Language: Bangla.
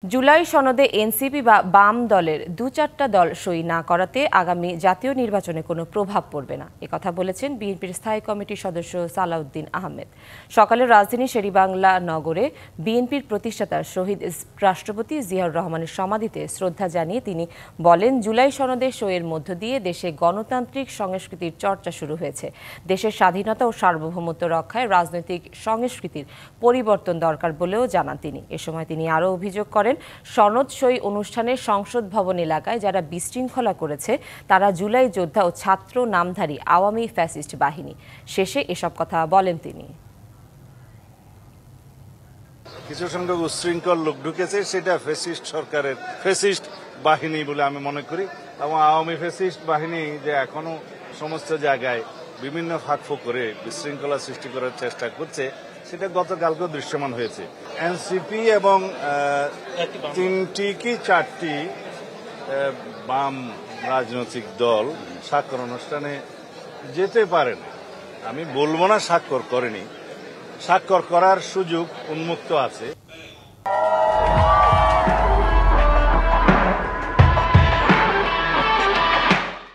জুলাই সনদে এনসিপি বা বাম দলের দু-চারটা দল সই না করাতে আগামী জাতীয় নির্বাচনে কোনো প্রভাব পড়বে না, একথা বলেছেন বিএনপির স্থায়ী কমিটির সদস্য সালাউদ্দিন আহমেদ। সকালে রাজধানী শেরেবাংলা নগরে বিএনপির প্রতিষ্ঠাতা শহীদ রাষ্ট্রপতি জিয়াউর রহমানের সমাধিতে শ্রদ্ধা জানিয়ে তিনি বলেন, জুলাই সনদে সইয়ের মধ্য দিয়ে দেশে গণতান্ত্রিক সংস্কৃতির চর্চা শুরু হয়েছে। দেশের স্বাধীনতা ও সার্বভৌমত্ব রক্ষায় রাজনৈতিক সংস্কৃতির পরিবর্তন দরকার বলেও জানান তিনি। এ সময় তিনি আরও অভিযোগ করেন, সনদ সই অনুষ্ঠানে সংসদ ভবন এলাকায় যারা বিশৃঙ্খলা করেছে তারা জুলাই যোদ্ধা ও ছাত্র নামধারী আওয়ামী ফ্যাসিস্ট বাহিনী। শেষে এসব কথা বলেন তিনি। কিছু সংখ্যক উচ্ছৃঙ্খল লোক ঢুকেছে, সেটা ফ্যাসিস্ট সরকারের ফ্যাসিস্ট বাহিনী বলে আমি মনে করি। এবং আওয়ামী ফ্যাসিস্ট বাহিনী যে এখনো সমস্ত জায়গায় বিভিন্ন ফাঁকফোঁক করে বিশৃঙ্খলা সৃষ্টি করার চেষ্টা করছে, সেটা গতকালকেও দৃশ্যমান হয়েছে। এনসিপি এবং তিনটি কি চারটি বাম রাজনৈতিক দল স্বাক্ষর অনুষ্ঠানে যেতে পারেন। আমি বলবো না স্বাক্ষর করেনি, স্বাক্ষর করার সুযোগ উন্মুক্ত আছে।